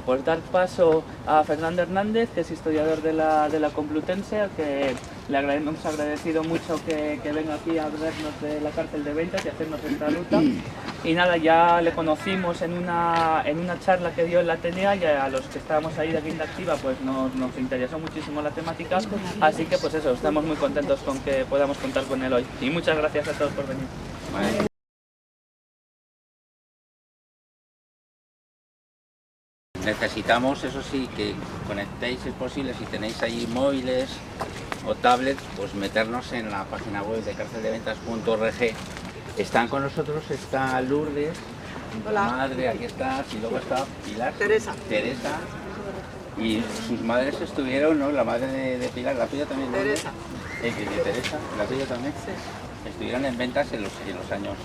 pues dar paso a Fernando Hernández, que es historiador de la Complutense, al que hemos agradecido mucho que venga aquí a hablarnos de la cárcel de Ventas y hacernos esta ruta. Y nada, ya le conocimos en una charla que dio en la Atenea, y a los que estábamos ahí de Guinda Activa pues nos interesó muchísimo la temática, así que pues eso, estamos muy contentos con que podamos contar con él hoy. Y muchas gracias a todos por venir. Vale. Necesitamos, eso sí, que conectéis, si es posible, si tenéis ahí móviles o tablets, pues meternos en la página web de carceldeventas.org. Están con nosotros, está Lourdes, hola, madre, aquí está, y luego está Pilar, Teresa, y sus madres estuvieron, ¿no? La madre de Pilar, la tuya también, ¿no? Teresa. De Teresa, la tuya también. Sí. Estuvieron en Ventas en los años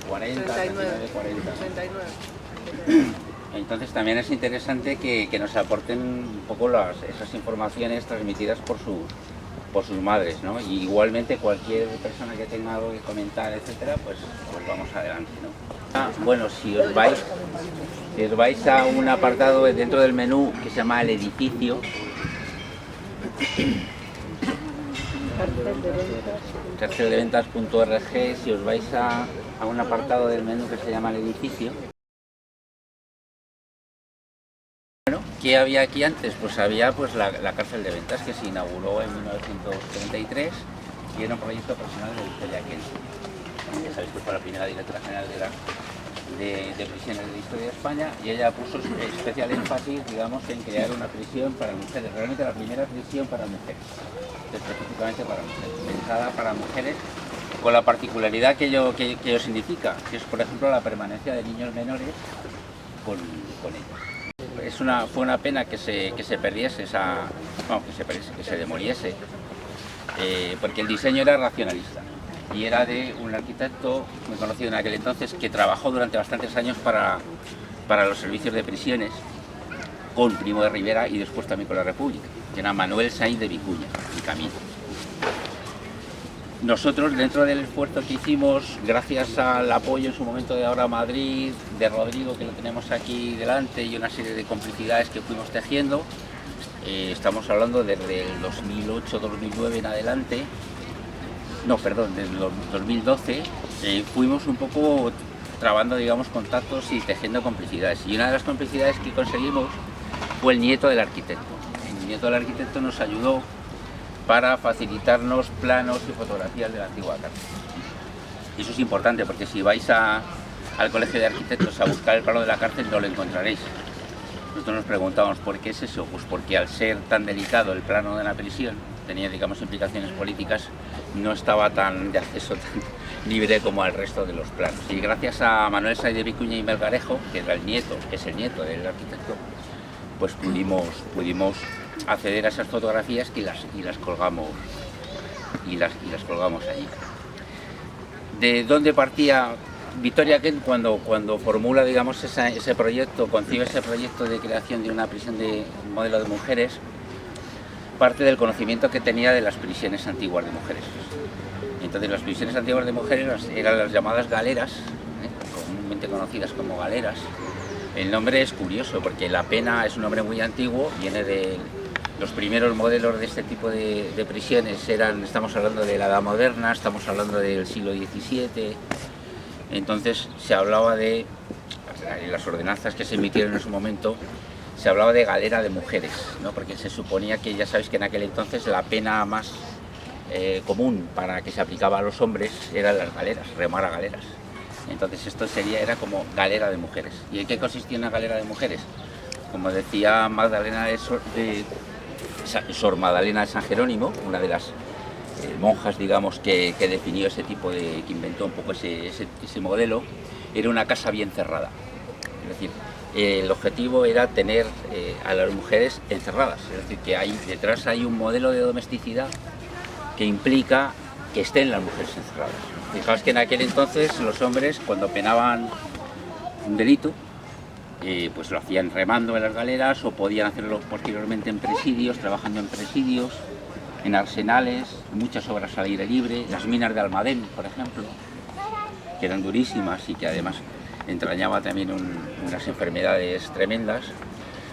40, 39, 40. 39. Entonces también es interesante que nos aporten un poco esas informaciones transmitidas por sus madres, ¿no? Y igualmente cualquier persona que tenga algo que comentar, etcétera, pues vamos adelante, ¿no? Bueno, si os vais a un apartado dentro del menú que se llama el edificio, carceldeventas.org, si os vais a un apartado del menú que se llama el edificio. Bueno, ¿qué había aquí antes? Pues había la cárcel de Ventas, que se inauguró en 1933 y era un proyecto personal de Victoria Kent. Ya sabéis que fue la primera directora general de prisiones de la historia de España, y ella puso especial énfasis, digamos, en crear una prisión para mujeres, realmente la primera prisión para mujeres, específicamente para mujeres, pensada para mujeres, con la particularidad que ello significa, que es, por ejemplo, la permanencia de niños menores con ellos. Fue una pena que se perdiese que se demoliese, porque el diseño era racionalista y era de un arquitecto muy conocido en aquel entonces, que trabajó durante bastantes años para los servicios de prisiones con Primo de Rivera y después también con la República, que era Manuel Sainz de Vicuña y Camino. Nosotros, dentro del esfuerzo que hicimos, gracias al apoyo en su momento de Ahora Madrid, de Rodrigo, que lo tenemos aquí delante, y una serie de complicidades que fuimos tejiendo, estamos hablando desde el 2008-2009 en adelante, no, perdón, desde el 2012, fuimos un poco trabando, digamos, contactos y tejiendo complicidades. Y una de las complicidades que conseguimos fue el nieto del arquitecto. El nieto del arquitecto nos ayudó para facilitarnos planos y fotografías de la antigua cárcel. Y eso es importante, porque si vais al Colegio de Arquitectos a buscar el plano de la cárcel, no lo encontraréis. Nosotros nos preguntamos por qué es eso, pues porque al ser tan delicado el plano de la prisión, tenía, digamos, implicaciones políticas, no estaba de acceso tan libre como al resto de los planos. Y gracias a Manuel Sainz de Vicuña y Melgarejo, que es el nieto del arquitecto, pues pudimos acceder a esas fotografías y las colgamos allí. ¿De dónde partía Victoria Kent cuando formula, digamos, ese proyecto, concibe ese proyecto de creación de una prisión de modelo de mujeres? Parte del conocimiento que tenía de las prisiones antiguas de mujeres. Entonces, las prisiones antiguas de mujeres eran las llamadas galeras, comúnmente conocidas como galeras. El nombre es curioso porque la pena es un nombre muy antiguo, viene de los primeros modelos de este tipo de prisiones, estamos hablando de la Edad Moderna, estamos hablando del siglo XVII. Entonces se hablaba en las ordenanzas que se emitieron en su momento, se hablaba de galera de mujeres, ¿no? Porque se suponía que, ya sabéis que en aquel entonces la pena más común para que se aplicaba a los hombres eran las galeras, remar a galeras. Entonces esto era como galera de mujeres. ¿Y en qué consistía una galera de mujeres? Como decía Magdalena Sor Magdalena de San Jerónimo, una de las monjas, digamos, que definió que inventó un poco ese modelo, era una casa bien cerrada. Es decir, el objetivo era tener a las mujeres encerradas, es decir, que detrás hay un modelo de domesticidad que implica que estén las mujeres encerradas. Fijaos que en aquel entonces los hombres, cuando penaban un delito, pues lo hacían remando en las galeras, o podían hacerlo posteriormente en presidios, trabajando en presidios, en arsenales, muchas obras al aire libre, las minas de Almadén, por ejemplo, que eran durísimas y que además entrañaba también unas enfermedades tremendas,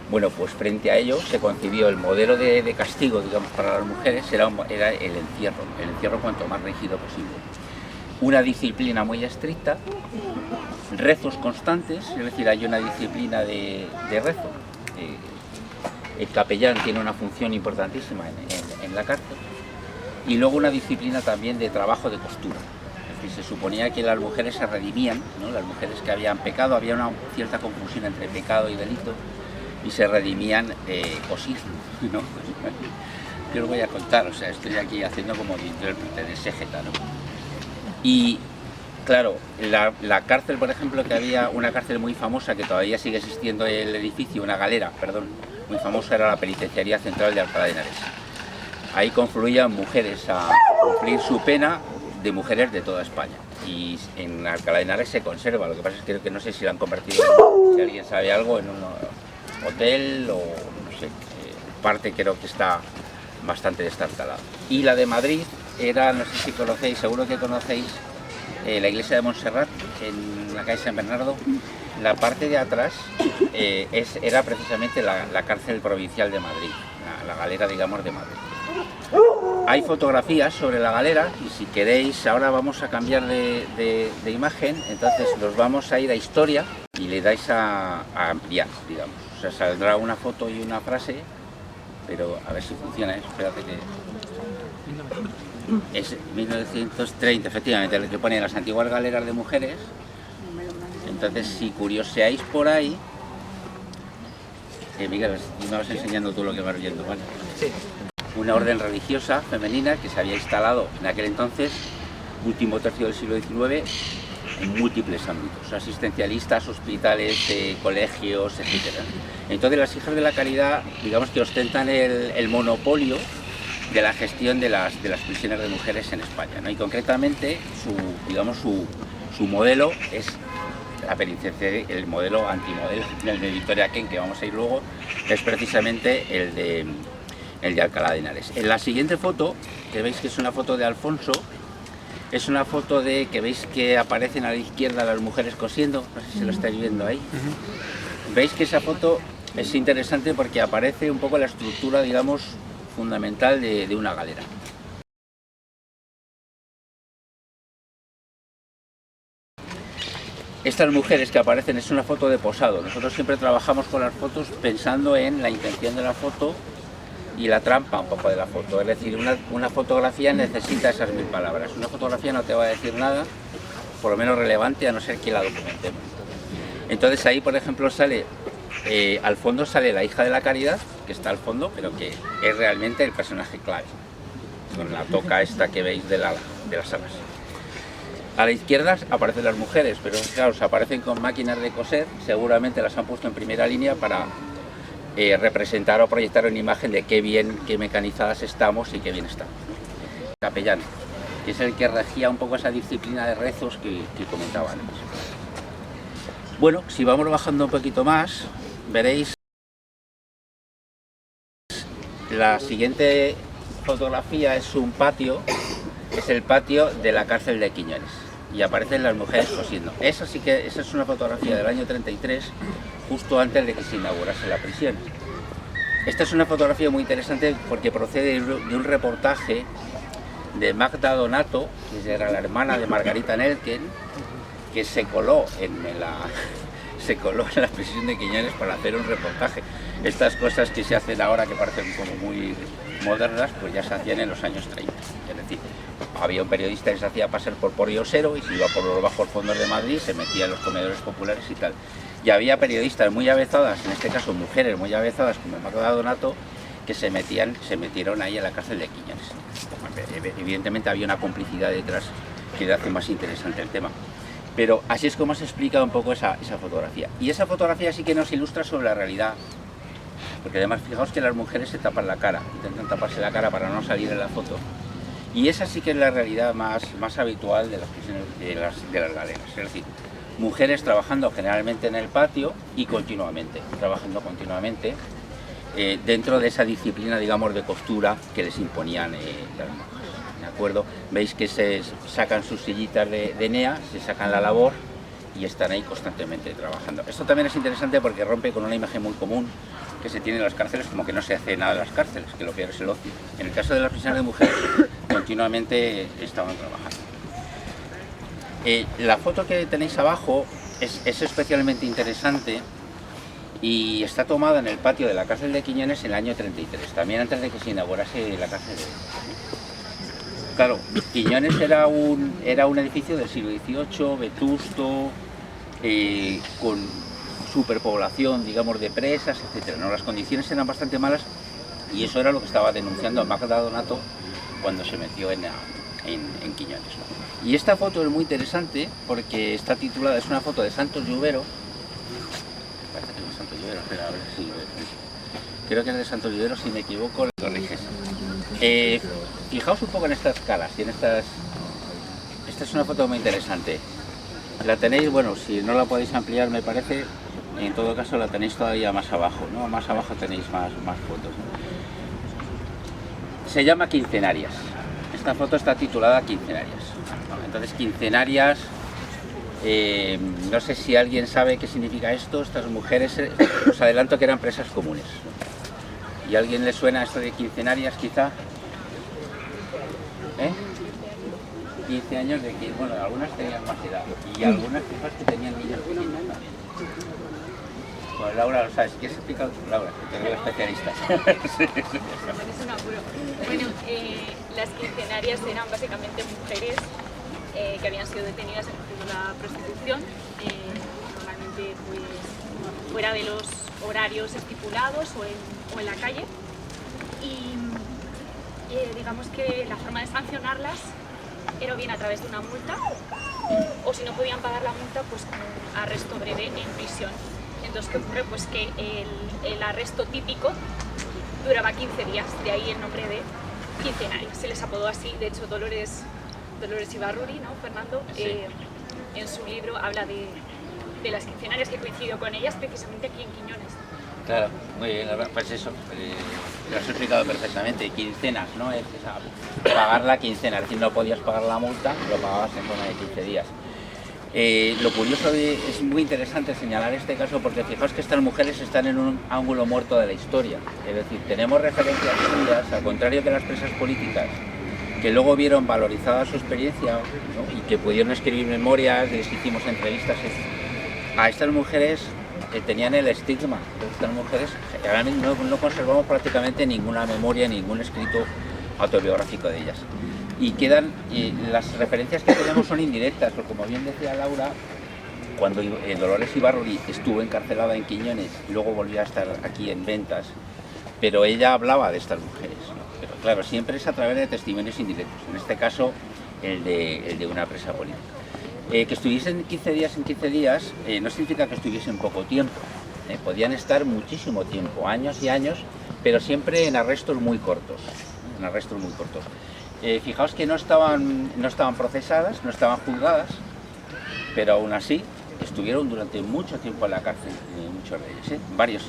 Bueno, pues frente a ello se concibió el modelo de castigo, digamos, para las mujeres, era el encierro cuanto más rígido posible. Una disciplina muy estricta, rezos constantes, es decir, hay una disciplina de rezo. El capellán tiene una función importantísima en la cárcel, y luego una disciplina también de trabajo de costura. Es decir, se suponía que las mujeres se redimían, ¿no? Las mujeres que habían pecado, había una cierta confusión entre pecado y delito, y se redimían cosiendo, ¿no? Yo os voy a contar, o sea, estoy aquí haciendo como de intérprete, de exégeta, ¿no? Y claro, la cárcel, por ejemplo, que había una cárcel muy famosa, que todavía sigue existiendo en el edificio, una galera, perdón, muy famosa, era la Penitenciaría Central de Alcalá de Henares. Ahí confluían mujeres a cumplir su pena, de mujeres de toda España. Y en Alcalá de Henares se conserva, lo que pasa es que no sé si la han convertido, si alguien sabe algo, en un hotel o no sé, parte creo que está bastante destartalada. Y la de Madrid era, no sé si conocéis, seguro que conocéis, la iglesia de Montserrat, en la calle San Bernardo. La parte de atrás era precisamente la cárcel provincial de Madrid, la galera, digamos, de Madrid. Hay fotografías sobre la galera y si queréis, ahora vamos a cambiar de imagen, entonces nos vamos a ir a historia y le dais a ampliar, digamos. O sea, saldrá una foto y una frase, pero a ver si funciona, espérate que... Es 1930, efectivamente, el que pone las antiguas galeras de mujeres. Entonces, si curioseáis por ahí... Miguel, me vas enseñando tú lo que vas viendo, ¿vale? Sí. Una orden religiosa femenina que se había instalado en aquel entonces, último tercio del siglo XIX, en múltiples ámbitos, asistencialistas, hospitales, colegios, etc. Entonces las hijas de la caridad, digamos que ostentan el monopolio de la gestión de las prisiones de mujeres en España, ¿no? Y concretamente su modelo es la penitenciaria, el modelo antimodelo del de Victoria Kent, que vamos a ir luego, es precisamente el de Alcalá de Henares. En la siguiente foto, que veis que es una foto de Alfonso, es una foto que veis que aparecen a la izquierda las mujeres cosiendo, no sé si lo estáis viendo ahí. Veis que esa foto es interesante porque aparece un poco la estructura, digamos, fundamental de una galera. Estas mujeres que aparecen es una foto de posado. Nosotros siempre trabajamos con las fotos pensando en la intención de la foto y la trampa un poco de la foto. Es decir, una fotografía necesita esas 1000 palabras. Una fotografía no te va a decir nada, por lo menos relevante, a no ser que la documentemos. Entonces ahí, por ejemplo, sale, al fondo sale la hija de la caridad, que está al fondo, pero que es realmente el personaje clave, con la toca esta que veis de las alas. A la izquierda aparecen las mujeres, pero claro, se aparecen con máquinas de coser, seguramente las han puesto en primera línea para representar o proyectar una imagen de qué bien, qué mecanizadas estamos y qué bien estamos. Capellán, que es el que regía un poco esa disciplina de rezos que comentaba antes. Bueno, si vamos bajando un poquito más, veréis la siguiente fotografía. Es un patio, es el patio de la cárcel de Quiñones, y aparecen las mujeres cosiendo. Esa es una fotografía del año 33, justo antes de que se inaugurase la prisión. Esta es una fotografía muy interesante porque procede de un reportaje de Magda Donato, que era la hermana de Margarita Nelken, que se coló en la prisión de Quiñones para hacer un reportaje. Estas cosas que se hacen ahora, que parecen como muy modernas, pues ya se hacían en los años 30. Es decir, había un periodista que se hacía pasar por pordiosero y se iba por los bajos fondos de Madrid, se metía en los comedores populares y tal. Y había periodistas muy avezadas, en este caso mujeres muy avezadas, como Magda Donato, que se metieron ahí en la cárcel de Quiñones. Evidentemente había una complicidad detrás que hace más interesante el tema. Pero así es como se explica un poco esa fotografía. Y esa fotografía sí que nos ilustra sobre la realidad. Porque además, fijaos que las mujeres se tapan la cara, intentan taparse la cara para no salir en la foto. Y esa sí que es la realidad más habitual de las prisiones, de las galeras. Es decir, mujeres trabajando generalmente en el patio y trabajando continuamente dentro de esa disciplina, digamos, de costura que les imponían las monjas. ¿De acuerdo? Veis que se sacan sus sillitas de Enea, se sacan la labor y están ahí constantemente trabajando. Esto también es interesante porque rompe con una imagen muy común que se tiene en las cárceles, como que no se hace nada en las cárceles, que lo peor es el ocio. En el caso de las prisiones de mujeres, continuamente estaban trabajando. La foto que tenéis abajo es especialmente interesante y está tomada en el patio de la cárcel de Quiñones en el año 33, también antes de que se inaugurase la cárcel de Venta. Claro, Quiñones era un edificio del siglo XVIII, vetusto, con superpoblación, digamos, de presas, etc. ¿no? Las condiciones eran bastante malas y eso era lo que estaba denunciando Magda Donato cuando se metió en Quiñones, ¿no? Y esta foto es muy interesante porque está titulada, es una foto de Santos Lluvero. Parece que es de Santos Lluvero, espera, a ver si... Creo que es de Santos Lluvero, si me equivoco, lo corriges. Fijaos un poco en estas calas y en estas... Esta es una foto muy interesante. La tenéis, bueno, si no la podéis ampliar me parece, en todo caso la tenéis todavía más abajo, ¿no? Más abajo tenéis más fotos, ¿no? Se llama Quincenarias. Esta foto está titulada Quincenarias. Entonces, Quincenarias, no sé si alguien sabe qué significa esto. Estas mujeres, os adelanto que eran presas comunes. ¿Y a alguien le suena esto de Quincenarias, quizá? 15 años de que, bueno, algunas tenían más edad y algunas quizás que tenían niños pequeños también. Bueno, Laura, lo sabes, ¿quieres explicar? Laura, que te veo especialista. Es un apuro. Bueno, las quincenarias eran básicamente mujeres que habían sido detenidas ejerciendo la prostitución, normalmente pues fuera de los horarios estipulados o en la calle. Y digamos que la forma de sancionarlas era bien a través de una multa, o si no podían pagar la multa, pues con un arresto breve en prisión. Entonces, ¿qué ocurre? Pues que el arresto típico duraba 15 días, de ahí el nombre de quincenarios. Se les apodó así, de hecho Dolores Ibarruri, ¿no, Fernando? Sí. En su libro habla de las quincenarias, que coincidió con ellas precisamente aquí en Quiñones. Claro, muy bien, pues eso, lo has explicado perfectamente, quincenas, ¿no? Es pagar la quincena, es decir, no podías pagar la multa, lo pagabas en forma de 15 días. Lo curioso es muy interesante señalar este caso porque fijaos que estas mujeres están en un ángulo muerto de la historia, es decir, tenemos referencias suyas, al contrario que las presas políticas, que luego vieron valorizada su experiencia, ¿no? Y que pudieron escribir memorias, les hicimos entrevistas, a estas mujeres tenían el estigma. Estas mujeres realmente no conservamos prácticamente ninguna memoria, ningún escrito autobiográfico de ellas. Y quedan, las referencias que tenemos son indirectas, porque como bien decía Laura, cuando Dolores Ibarruri estuvo encarcelada en Quiñones y luego volvió a estar aquí en Ventas, pero ella hablaba de estas mujeres, ¿no? Pero claro, siempre es a través de testimonios indirectos, en este caso el de una presa política. Que estuviesen 15 días no significa que estuviesen poco tiempo, podían estar muchísimo tiempo, años y años, pero siempre en arrestos muy cortos, fijaos que no estaban procesadas, no estaban juzgadas, pero aún así estuvieron durante mucho tiempo en la cárcel, muchos de ellos,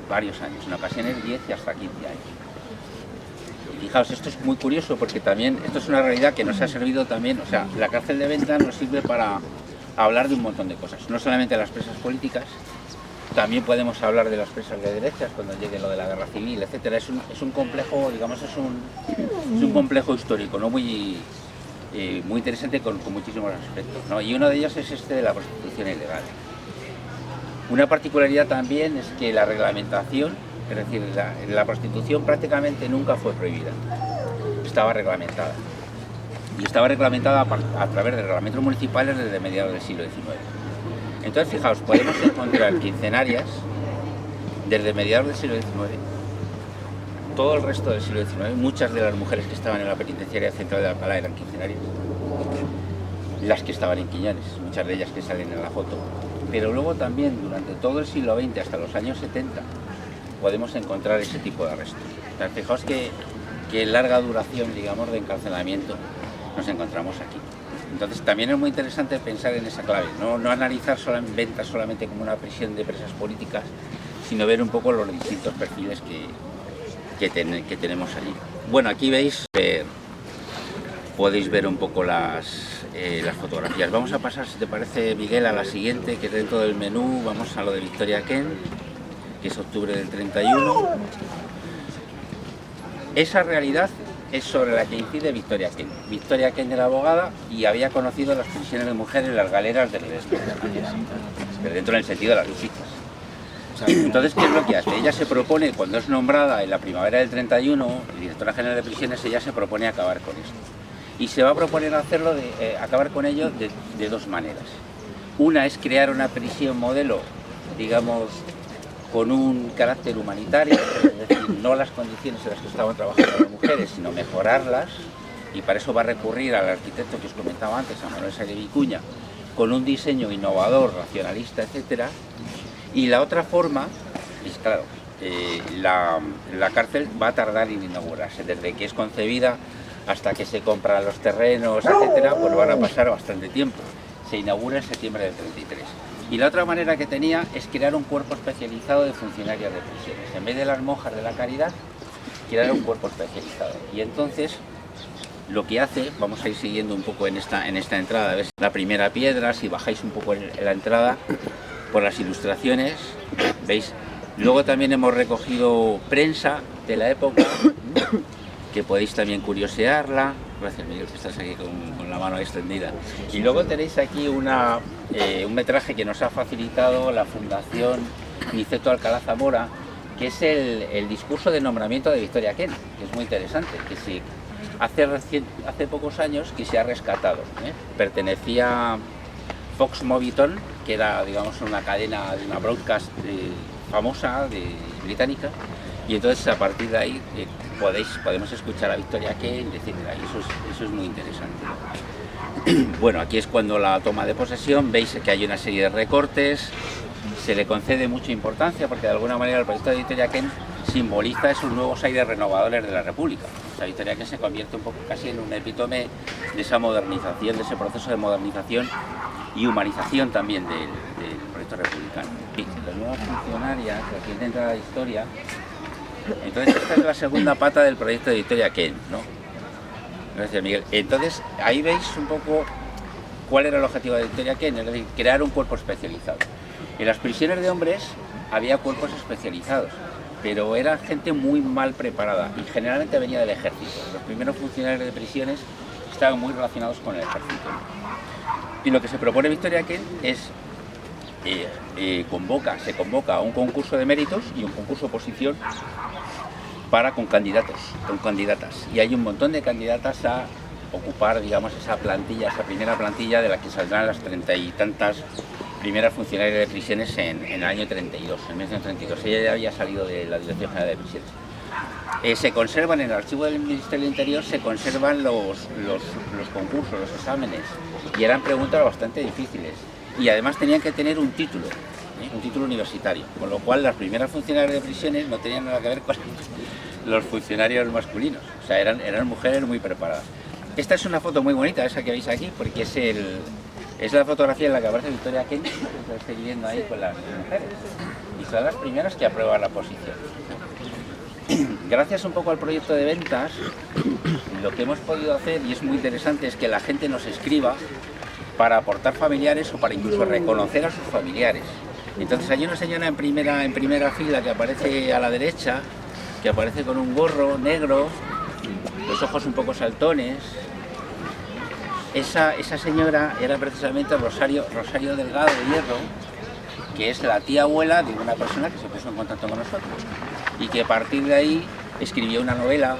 varios años, en ocasiones 10 y hasta 15 años. Fijaos, esto es muy curioso porque también esto es una realidad que nos ha servido también, o sea, la cárcel de Venta nos sirve para hablar de un montón de cosas, no solamente de las presas políticas, también podemos hablar de las presas de derechas cuando llegue lo de la guerra civil, etcétera. Es un complejo, digamos, es un complejo histórico, ¿no? Muy interesante con muchísimos aspectos, ¿no? Y uno de ellos es este de la prostitución ilegal. Una particularidad también es que la reglamentación, es decir, la prostitución prácticamente nunca fue prohibida, estaba reglamentada. Y estaba reglamentada a través de reglamentos municipales desde mediados del siglo XIX. Entonces, fijaos, podemos encontrar quincenarias desde mediados del siglo XIX, todo el resto del siglo XIX, muchas de las mujeres que estaban en la penitenciaria central de Alcalá eran quincenarias, las que estaban en Quiñones, muchas de ellas que salen en la foto, pero luego también durante todo el siglo XX hasta los años 70 podemos encontrar ese tipo de arrestos. Entonces, fijaos que larga duración, digamos, de encarcelamiento nos encontramos aquí. Entonces también es muy interesante pensar en esa clave, no analizar Ventas solamente como una prisión de presas políticas, sino ver un poco los distintos perfiles que tenemos allí. Bueno, aquí podéis ver un poco las fotografías. Vamos a pasar, si te parece, Miguel, a la siguiente, que es dentro del menú. Vamos a lo de Victoria Kent. que es octubre del 31. Esa realidad es sobre la que incide Victoria Kent. Victoria Kent era abogada y había conocido las prisiones de mujeres en las galeras del pero dentro del sentido de las visitas. Entonces, ¿qué es lo que hace? Ella se propone, cuando es nombrada en la primavera del 31, directora general de prisiones, ella se propone acabar con esto. Y se va a proponer hacerlo acabar con ello de dos maneras. Una es crear una prisión modelo, digamos, con un carácter humanitario, es decir, no las condiciones en las que estaban trabajando las mujeres, sino mejorarlas, y para eso va a recurrir al arquitecto que os comentaba antes, a Manuel Saguer Vicuña, con un diseño innovador, racionalista, etcétera. Y la otra forma es, claro, la cárcel va a tardar en inaugurarse, desde que es concebida hasta que se compran los terrenos, etcétera, pues van a pasar bastante tiempo. Se inaugura en septiembre del 33. Y la otra manera que tenía es crear un cuerpo especializado de funcionarias de prisiones. En vez de las monjas de la caridad, crear un cuerpo especializado. Y entonces, lo que hace, vamos a ir siguiendo un poco en esta entrada, ¿ves? La primera piedra, si bajáis un poco en la entrada, por las ilustraciones, ¿veis? Luego también hemos recogido prensa de la época, que podéis también curiosearla. Gracias, Miguel, que estás aquí con la mano extendida. Y luego tenéis aquí un metraje que nos ha facilitado la Fundación Niceto Alcalá Zamora, que es el discurso de nombramiento de Victoria Kent, que es muy interesante, que sí, hace pocos años que se ha rescatado, ¿eh? Pertenecía a Fox Moviton, que era, digamos, una cadena, de una broadcast famosa, británica, y entonces a partir de ahí podemos escuchar a Victoria Kent, etcétera, y eso es muy interesante. Bueno, aquí es cuando la toma de posesión, veis que hay una serie de recortes, se le concede mucha importancia porque de alguna manera el proyecto de Victoria Kent simboliza esos nuevos aires renovadores de la República. O sea, Victoria Kent se convierte un poco casi en un epítome de esa modernización, de ese proceso de modernización y humanización también del proyecto republicano. Sí, las nuevas funcionarias, aquí dentro de la historia. Entonces esta es la segunda pata del proyecto de Victoria Kent, ¿no? Gracias, Miguel. Entonces ahí veis un poco cuál era el objetivo de Victoria Kent, es decir, crear un cuerpo especializado. En las prisiones de hombres había cuerpos especializados, pero era gente muy mal preparada y generalmente venía del ejército. Los primeros funcionarios de prisiones estaban muy relacionados con el ejército. Y lo que se propone Victoria Kent es se convoca a un concurso de méritos y un concurso de oposición con candidatas. Y hay un montón de candidatas a ocupar, digamos, esa primera plantilla de la que saldrán las 30 y tantas primeras funcionarias de prisiones en el año 32, en 1932. Ella ya había salido de la Dirección General de Prisiones. Se conservan en el archivo del Ministerio del Interior, se conservan los concursos, los exámenes, y eran preguntas bastante difíciles. Y además tenían que tener un título universitario, con lo cual las primeras funcionarias de prisiones no tenían nada que ver con los funcionarios masculinos, o sea, eran mujeres muy preparadas. Esta es una foto muy bonita, esa que veis aquí, porque es la fotografía en la que aparece Victoria Kent, que estáis viendo ahí con las mujeres, y son las primeras que aprueban la posición. Gracias un poco al proyecto de ventas, lo que hemos podido hacer, y es muy interesante, es que la gente nos escriba para aportar familiares o para incluso reconocer a sus familiares. Entonces hay una señora en primera fila que aparece a la derecha, que aparece con un gorro negro, los ojos un poco saltones. Esa señora era precisamente Rosario Delgado de Hierro, que es la tía abuela de una persona que se puso en contacto con nosotros y que a partir de ahí escribió una novela,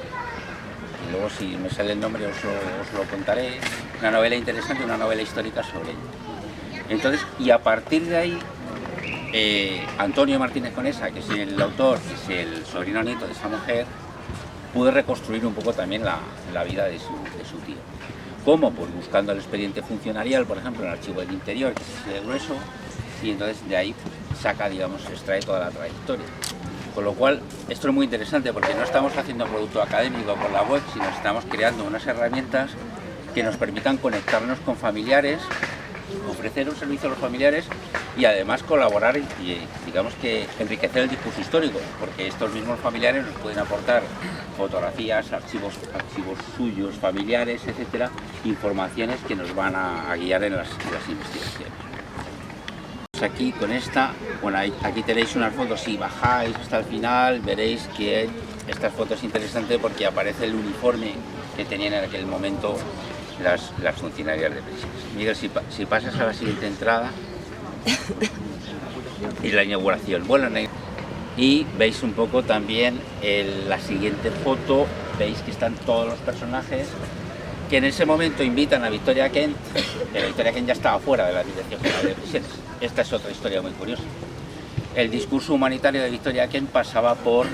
y luego si me sale el nombre os lo contaré, una novela interesante, una novela histórica sobre ella. Entonces, y a partir de ahí, Antonio Martínez Conesa, que es el autor, que es el sobrino nieto de esa mujer, pudo reconstruir un poco también la vida de su tío. ¿Cómo? Pues buscando el expediente funcionarial, por ejemplo, en el archivo del interior, que es ese de grueso, y entonces de ahí saca, digamos, extrae toda la trayectoria. Con lo cual, esto es muy interesante porque no estamos haciendo producto académico por la web, sino estamos creando unas herramientas que nos permitan conectarnos con familiares, ofrecer un servicio a los familiares y además colaborar y digamos que enriquecer el discurso histórico, porque estos mismos familiares nos pueden aportar fotografías, archivos suyos, familiares, etcétera, informaciones que nos van a guiar en las investigaciones. pues aquí con esta, bueno, aquí tenéis unas fotos, si bajáis hasta el final veréis que esta foto es interesante porque aparece el uniforme que tenían en aquel momento las funcionarias de prisiones. Miguel, si pasas a la siguiente entrada, y la inauguración. Bueno, y veis un poco también la siguiente foto, veis que están todos los personajes que en ese momento invitan a Victoria Kent, pero Victoria Kent ya estaba fuera de la Dirección General de Prisiones. Esta es otra historia muy curiosa. El discurso humanitario de Victoria Kent pasaba por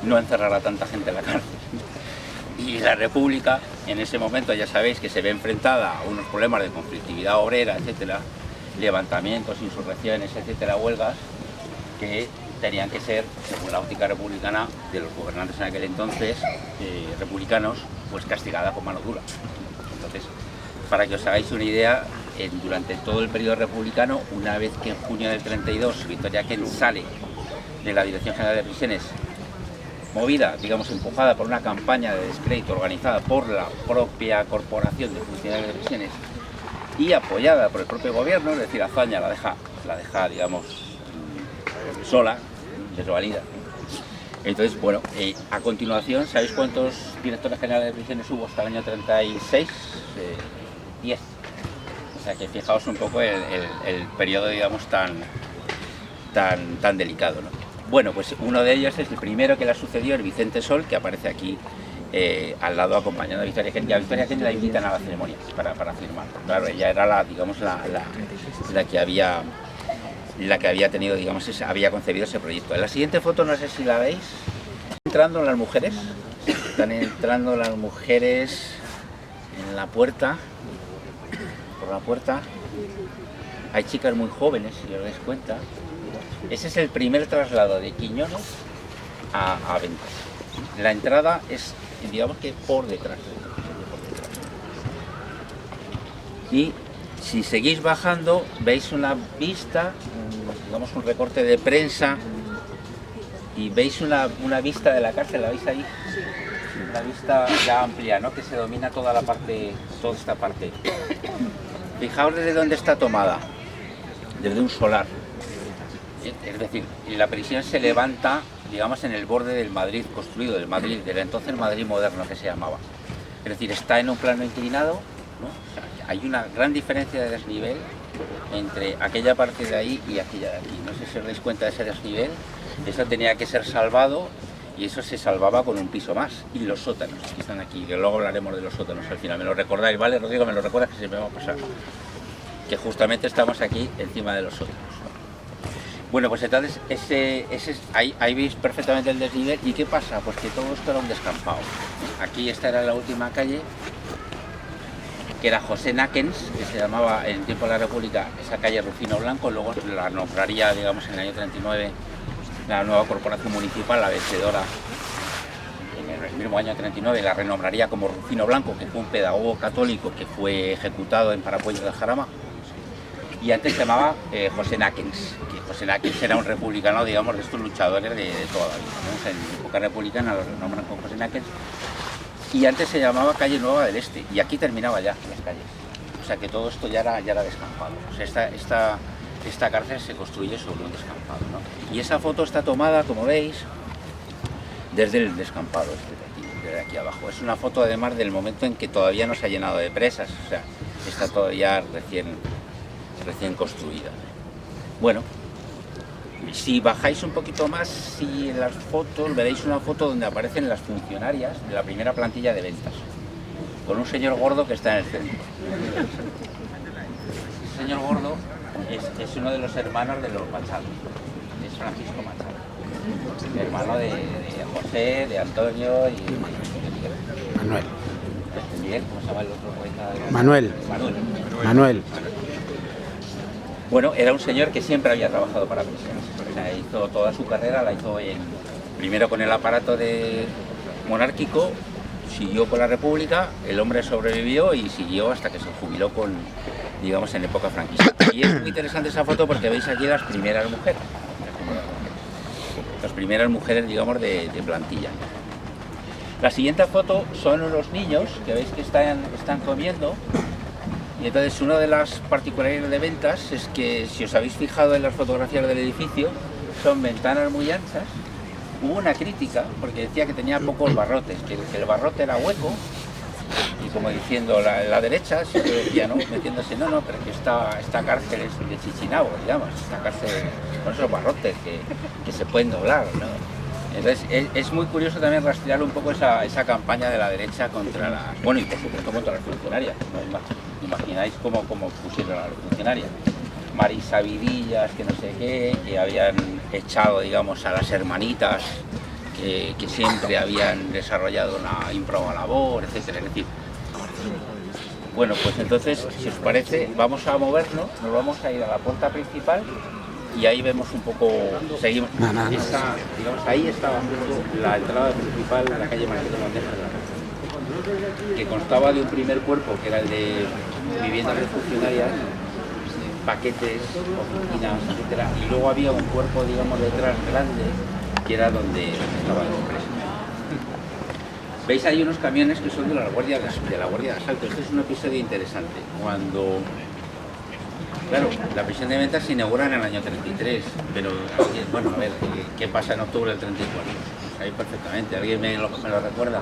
no encerrar a tanta gente en la cárcel. Y la República, en ese momento ya sabéis que se ve enfrentada a unos problemas de conflictividad obrera, etcétera, levantamientos, insurrecciones, etcétera, huelgas, que tenían que ser, según la óptica republicana de los gobernantes en aquel entonces, republicanos, pues castigada con mano dura. Entonces, para que os hagáis una idea, durante todo el periodo republicano, una vez que en junio del 32 Victoria Kent sale de la Dirección General de Prisiones, movida, digamos, empujada por una campaña de descrédito organizada por la propia Corporación de Funcionarios de Prisiones y apoyada por el propio gobierno, es decir, Azaña la deja digamos, sola, desvalida. Entonces, bueno, a continuación, ¿sabéis cuántos directores generales de prisiones hubo hasta el año 36? 10. O sea que fijaos un poco el periodo, digamos, tan delicado, ¿no? Bueno, pues uno de ellos es el primero que la sucedió, el Vicente Sol, que aparece aquí al lado acompañando a Victoria Kent. Y a Victoria Kent la invitan a la ceremonia para firmar. Claro, ella era la que había tenido, digamos, había concebido ese proyecto. En la siguiente foto, no sé si la veis, entrando las mujeres. Están entrando las mujeres en la puerta, por la puerta. Hay chicas muy jóvenes, si os dais cuenta. Ese es el primer traslado de Quiñones a Ventas. La entrada es, digamos, que por detrás. Y si seguís bajando, veis una vista, digamos, un recorte de prensa, y veis una vista de la cárcel, ¿la veis ahí? Una vista ya amplia, ¿no? Que se domina toda esta parte. Fijaos desde dónde está tomada, desde un solar. Es decir, la prisión se levanta, digamos, en el borde del Madrid construido, del entonces Madrid moderno, que se llamaba. Es decir, está en un plano inclinado, ¿no? O sea, hay una gran diferencia de desnivel entre aquella parte de ahí y aquella de aquí. No sé si os dais cuenta de ese desnivel. Eso tenía que ser salvado y eso se salvaba con un piso más. Y los sótanos, que están aquí, que luego hablaremos de los sótanos al final. Me lo recordáis, ¿vale, Rodrigo? Me lo recuerdas, que se me va a pasar. Que justamente estamos aquí encima de los sótanos. Bueno, pues entonces ahí veis perfectamente el desnivel. ¿Y qué pasa? Pues que todo esto era un descampado. Aquí esta era la última calle, que era José Náquens, que se llamaba en el tiempo de la República esa calle Rufino Blanco. Luego la nombraría, digamos, en el año 39 la nueva corporación municipal, la vencedora. En el mismo año 39 la renombraría como Rufino Blanco, que fue un pedagogo católico que fue ejecutado en Parapuellos del Jarama. Y antes se llamaba José Náquens, que José Náquens era un republicano, digamos, de estos luchadores de toda la vida, ¿no? O sea, en época republicana lo nombran con José Náquens. Y antes se llamaba Calle Nueva del Este, y aquí terminaba ya las calles. O sea que todo esto ya era descampado. O sea, esta cárcel se construye sobre un descampado, ¿no? Y esa foto está tomada, como veis, desde el descampado, desde aquí abajo. Es una foto además del momento en que todavía no se ha llenado de presas, o sea, está todavía recién construida. Bueno, si bajáis un poquito más, si en las fotos veréis una foto donde aparecen las funcionarias de la primera plantilla de ventas, con un señor gordo que está en el centro. El señor gordo es uno de los hermanos de los Machado, es Francisco Machado, hermano de José, de Antonio y de Manuel. Miguel, ¿cómo se llama el otro poeta? Manuel. Bueno, era un señor que siempre había trabajado para prisiones. O sea, hizo toda su carrera, la hizo primero con el aparato monárquico, siguió con la República, el hombre sobrevivió y siguió hasta que se jubiló digamos, en época franquista. Y es muy interesante esa foto porque veis aquí las primeras mujeres. Las primeras mujeres, digamos, de plantilla. La siguiente foto son unos niños que veis que están comiendo. Y entonces una de las particularidades de Ventas es que, si os habéis fijado en las fotografías del edificio, son ventanas muy anchas. Hubo una crítica porque decía que tenía pocos barrotes, que el barrote era hueco, y como diciendo la derecha siempre decía, ¿no? Metiéndose, no, pero que esta cárcel es de Chichinabo, digamos, esta cárcel con esos barrotes que se pueden doblar, ¿no? Entonces es muy curioso también rastrear un poco esa campaña de la derecha contra las, bueno, y por supuesto contra las funcionarias, ¿no? Imagináis cómo pusieron a las funcionarias. Marisa Vidillas, que no sé qué, que habían echado, digamos, a las hermanitas que siempre habían desarrollado una ímproba labor, etcétera. Es decir, bueno, pues entonces, si os parece, vamos a movernos, nos vamos a ir a la puerta principal y ahí vemos un poco, seguimos. Digamos, ahí estaba la entrada principal a la calle Marqués de Mondejar, que constaba de un primer cuerpo, que era el de viviendas de funcionarias, paquetes, oficinas, etcétera, y luego había un cuerpo, digamos, detrás grande, que era donde estaban los presos. Veis ahí unos camiones que son de la Guardia de Asalto. Este es un episodio interesante. Cuando, claro, la prisión de Ventas se inaugura en el año 33, pero bueno, a ver, ¿qué pasa en octubre del 34? Ahí perfectamente, ¿alguien me lo recuerda?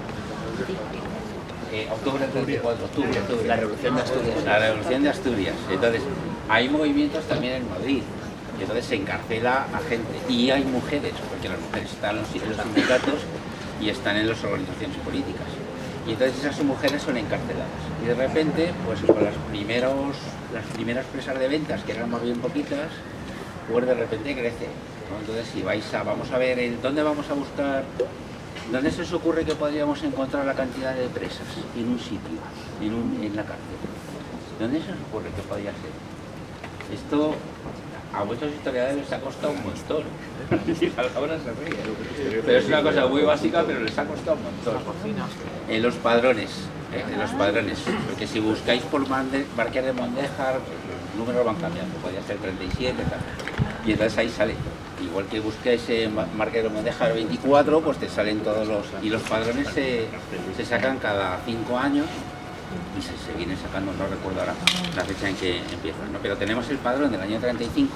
Octubre del 34, octubre. La Revolución de Asturias. La Revolución de Asturias. Entonces, hay movimientos también en Madrid. Y entonces se encarcela a gente. Y hay mujeres, porque las mujeres están en los sindicatos y están en las organizaciones políticas. Y entonces esas mujeres son encarceladas. Y de repente, pues con las primeras presas de Ventas, que eran más bien poquitas, pues de repente crece, ¿no? Entonces, si vamos a ver, ¿dónde vamos a buscar? ¿Dónde se os ocurre que podríamos encontrar la cantidad de presas? En un sitio, en la cárcel. ¿Dónde se os ocurre que podría ser? Esto a muchos historiadores les ha costado un montón. Ahora se ríe. Pero es una cosa muy básica, pero les ha costado un montón. En los padrones, porque si buscáis por Marqués de Mondejar, los números van cambiando, podría ser 37, tal. Y entonces ahí sale. Igual que busquéis Marqués de Mondejar 24, pues te salen todos los... Y los padrones se sacan cada 5 años y se vienen sacando, no recuerdo ahora la fecha en que empiezan, ¿no? Pero tenemos el padrón del año 35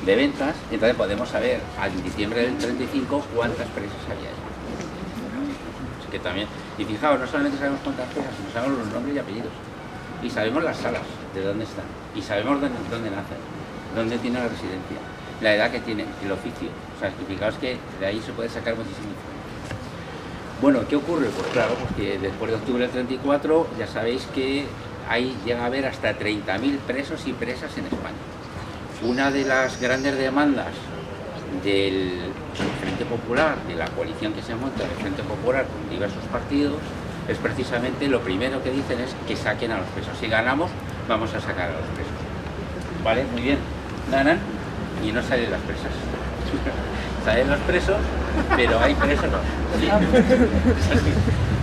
de Ventas, entonces podemos saber en diciembre del 35 cuántas presas había. Es que también, y fijaos, no solamente sabemos cuántas presas, sino sabemos los nombres y apellidos. Y sabemos las salas, de dónde están. Y sabemos dónde nacen, dónde tienen la residencia, la edad que tienen, el oficio. O sea, fijaos que de ahí se puede sacar muchísimo información. Bueno, ¿qué ocurre? Pues claro, pues que después de octubre del 34 ya sabéis que llega a haber hasta 30.000 presos y presas en España. Una de las grandes demandas del Frente Popular, de la coalición que se monta del Frente Popular con diversos partidos, es precisamente lo primero que dicen es que saquen a los presos. Si ganamos, vamos a sacar a los presos. ¿Vale? Muy bien. Ganan y no salen las presas. Salen los presos, pero hay presos no. Sí.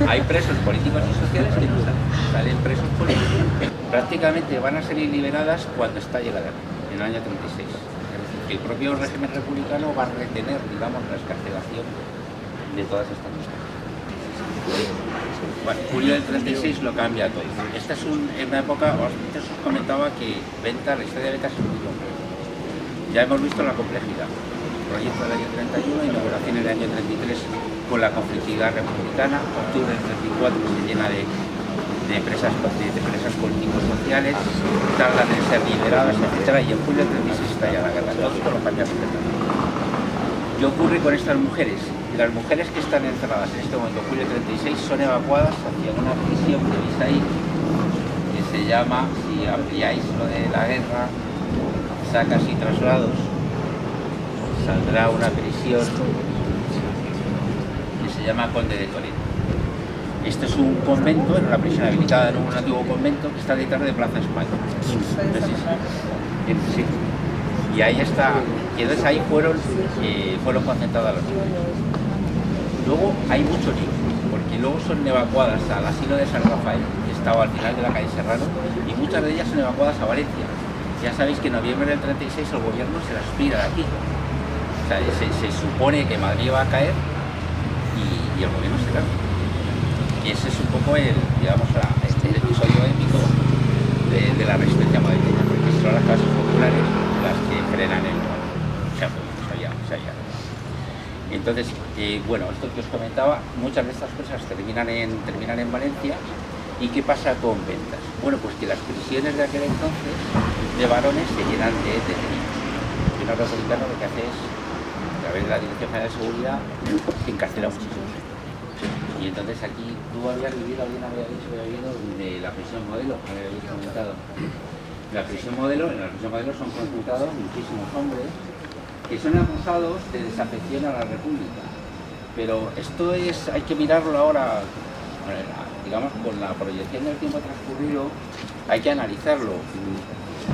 Hay presos políticos y sociales que no salen presos políticos. Prácticamente van a salir liberadas cuando estalle la guerra, en el año 36. Es decir, que el propio régimen republicano va a retener, digamos, la excarcelación de todas estas cosas. Bueno, julio del 36 lo cambia todo. Esta es una época, antes os comentaba que la historia de Ventas es muy compleja. Ya hemos visto la complejidad. Proyecto del año 31, inauguración en el año 33 con la conflictividad republicana, octubre del 34 se llena de presas políticos sociales, tardan en ser liberadas, etc. Y en julio del 36 estalla la guerra. Todo esto lo cambia completamente. ¿Qué ocurre con estas mujeres? Las mujeres que están encerradas en este momento, julio del 36, son evacuadas hacia una prisión que veis ahí, que se llama, si ampliáis lo de la guerra, sacas y traslados, saldrá una prisión que se llama Conde de Toledo. Este es un convento, era una prisión habilitada en un antiguo convento que está detrás de Plaza España. Sí. Y ahí está, y entonces ahí fueron concentradas las mujeres. Luego hay muchos niños, porque luego son evacuadas al asilo de San Rafael, que estaba al final de la calle Serrano, y muchas de ellas son evacuadas a Valencia. Ya sabéis que en noviembre del 36 el gobierno se las pira de aquí. O sea, se supone que Madrid va a caer y el gobierno se cambia. Y ese es un poco el episodio épico de de la resistencia madrileña, porque son las clases populares las que frenan el cambio. Entonces, bueno, esto que os comentaba, muchas de estas cosas terminan en Valencia. ¿Y qué pasa con ventas? Bueno, pues que las prisiones de aquel entonces de varones se llenan de detenidos. Y una republicana lo que hace es, a través de la Dirección General de Seguridad, encarcela muchísimos. Y entonces aquí tú habías vivido, alguien había dicho que había vivido de la prisión modelo, habéis comentado. En la prisión modelo son consultados muchísimos hombres que son acusados de desafección a la República. Pero esto hay que mirarlo ahora, digamos, con la proyección del tiempo transcurrido, hay que analizarlo.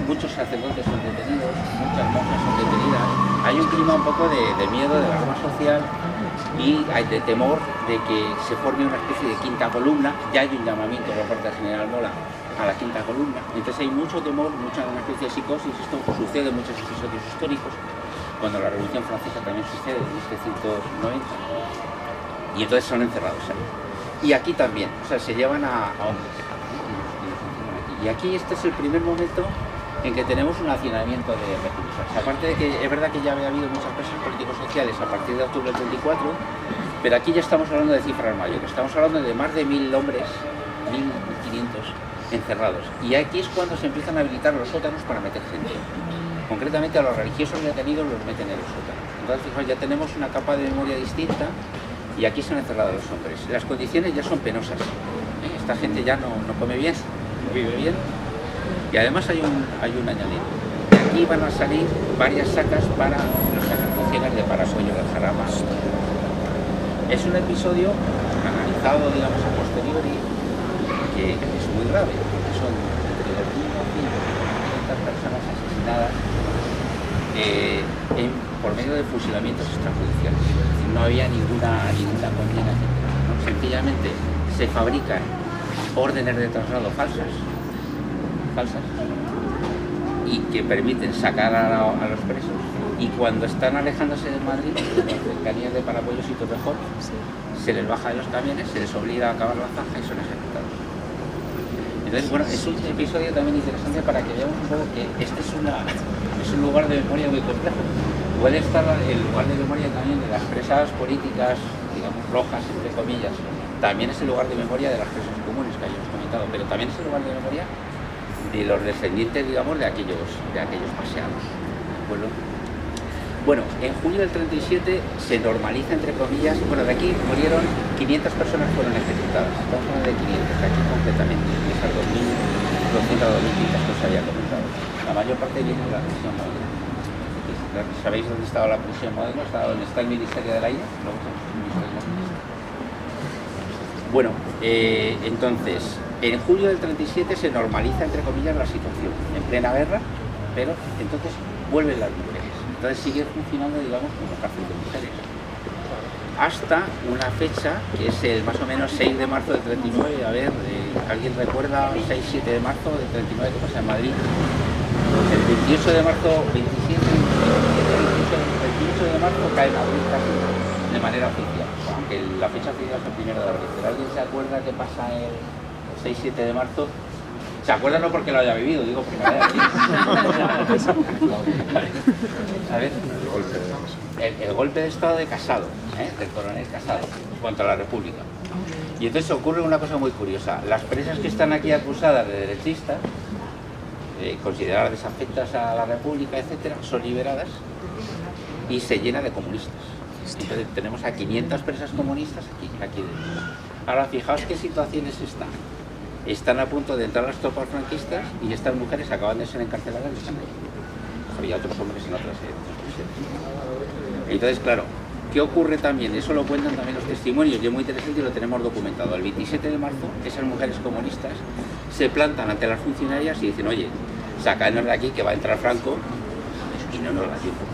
Muchos sacerdotes son detenidos, muchas monjas son detenidas, hay un clima un poco de miedo, de alarma social y hay de temor de que se forme una especie de quinta columna. Ya hay un llamamiento por parte del general Mola a la quinta columna, entonces hay mucho temor, una especie de psicosis. Esto sucede en muchos episodios históricos, cuando la Revolución Francesa también sucede en 1790, y entonces son encerrados ahí. Y aquí también, o sea, se llevan a hombres. Y aquí este es el primer momento en que tenemos un hacinamiento de reclusas. Aparte de que es verdad que ya había habido muchas presos políticos sociales a partir de octubre del 24, pero aquí ya estamos hablando de cifras mayores. Estamos hablando de más de 1000 hombres, 1500 encerrados. Y aquí es cuando se empiezan a habilitar los sótanos para meter gente. Concretamente a los religiosos detenidos los meten en los sótanos. Entonces, fijaos, ya tenemos una capa de memoria distinta. Y aquí se han encerrado los hombres. Las condiciones ya son penosas. Esta gente ya no come bien, no vive bien. Y además hay un añadido. De aquí van a salir varias sacas para los sacrificios de Paracuello del Jarama. Es un episodio analizado, digamos, a posteriori, que es muy grave, porque son entre 2.000 y 500 personas asesinadas por medio de fusilamientos extrajudiciales. Es decir, no había ninguna condena, ¿no? Sencillamente se fabrican órdenes de traslado falsas y que permiten sacar a los presos, y cuando están alejándose de Madrid, de las cercanías de Paracuellos y Torrejón, se les baja de los camiones, se les obliga a acabar la zanja y son ejecutados. Entonces, bueno, es un episodio también interesante para que veamos un poco que este es un lugar de memoria muy complejo. Puede estar el lugar de memoria también de las presas políticas, digamos, rojas, entre comillas. También es el lugar de memoria de las presas comunes que hayamos comentado, pero también es el lugar de memoria de los descendientes, digamos, de aquellos paseados. Bueno, en julio del 37 se normaliza, entre comillas, bueno, de aquí murieron 500 personas, fueron ejecutadas. Estamos hablando de 500, aquí concretamente, de esas 2.200 o 2.500 que os había comentado. La mayor parte viene de la prisión modelo. ¿Sabéis dónde estaba la prisión modelo? ¿Dónde está el Ministerio del Aire? Bueno, entonces, en julio del 37 se normaliza, entre comillas, la situación. En plena guerra, pero entonces vuelven las mujeres. Entonces sigue funcionando, digamos, como cárcel de mujeres. Hasta una fecha, que es el más o menos 6 de marzo del 39, a ver, ¿alguien recuerda 6-7 de marzo del 39 que pasa en Madrid? El 28 de marzo, 27, 28 de marzo cae Madrid casi de manera oficial, aunque la fecha oficial es el 1 de abril. ¿Pero alguien se acuerda qué pasa el 6-7 de marzo? ¿Se acuerda? No porque lo haya vivido, digo porque lo haya vivido. A ver, el golpe de estado de Casado, del coronel Casado, contra la República. Y entonces ocurre una cosa muy curiosa. Las presas que están aquí acusadas de derechistas, consideradas desafectas a la República, etcétera, son liberadas y se llena de comunistas. Entonces tenemos a 500 presas comunistas aquí dentro. Ahora fijaos qué situación es esta. Están a punto de entrar las tropas franquistas y estas mujeres acaban de ser encarceladas y están ahí. Había otros hombres en otras prisiones. Entonces, claro, ¿qué ocurre también? Eso lo cuentan también los testimonios, y es muy interesante y lo tenemos documentado. El 27 de marzo, esas mujeres comunistas se plantan ante las funcionarias y dicen, oye, sacadnos de aquí que va a entrar Franco, y no nos da tiempo.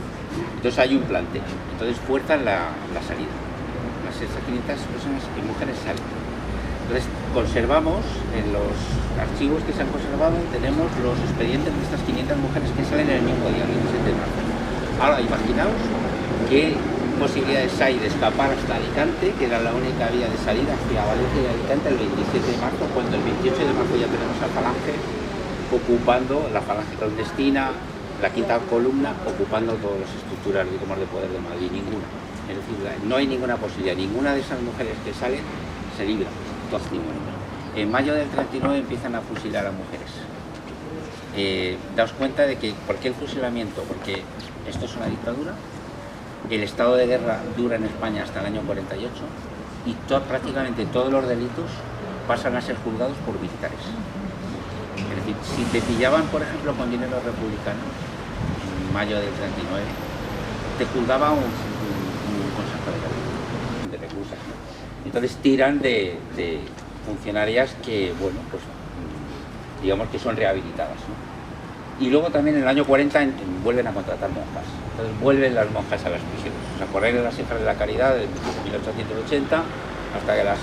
Entonces hay un planteo, entonces fuerzan la salida. Las 500 personas y mujeres salen. Entonces conservamos en los archivos que se han conservado, tenemos los expedientes de estas 500 mujeres que salen el mismo día, el 27 de marzo. Ahora imaginaos qué posibilidades hay de escapar hasta Alicante, que era la única vía de salida hacia Valencia y Alicante el 27 de marzo, cuando el 28 de marzo ya tenemos a Falange ocupando la falange clandestina, la quinta columna, ocupando todas las estructuras, digamos, de poder de Madrid, ninguna. Es decir, no hay ninguna posibilidad, ninguna de esas mujeres que salen se libra, todas testimonios. En mayo del 39 empiezan a fusilar a mujeres. Daos cuenta de que, ¿por qué el fusilamiento? Porque esto es una dictadura, el estado de guerra dura en España hasta el año 48 y prácticamente todos los delitos pasan a ser juzgados por militares. Es decir, si te pillaban, por ejemplo, con dinero republicano, en mayo del 39, te juzgaba un consejo de reclusas, ¿no? Entonces tiran de funcionarias que, bueno, pues digamos que son rehabilitadas, ¿no? Y luego también en el año 40 vuelven a contratar monjas. Entonces vuelven las monjas a las prisiones. Os acordáis de las hijas de la caridad de 1880 hasta que las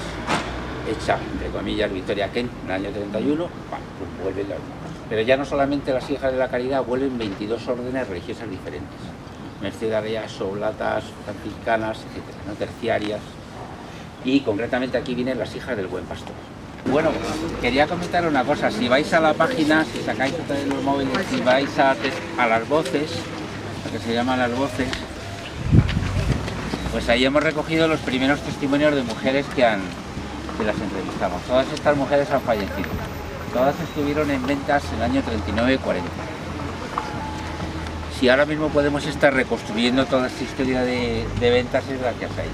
echa, entre comillas, Victoria Kent en el año 31, bueno, pues vuelven las monjas. Pero ya no solamente las hijas de la caridad, vuelven 22 órdenes religiosas diferentes. Mercedarias, oblatas, franciscanas, etcétera, ¿no? Terciarias. Y concretamente aquí vienen las hijas del Buen Pastor. Bueno, quería comentar una cosa, si vais a la página, si sacáis los móviles, si vais a las voces, lo que se llaman las voces, pues ahí hemos recogido los primeros testimonios de mujeres que las entrevistamos. Todas estas mujeres han fallecido, todas estuvieron en ventas en el año 39 y 40. Si ahora mismo podemos estar reconstruyendo toda esta historia de ventas es gracias a ellas.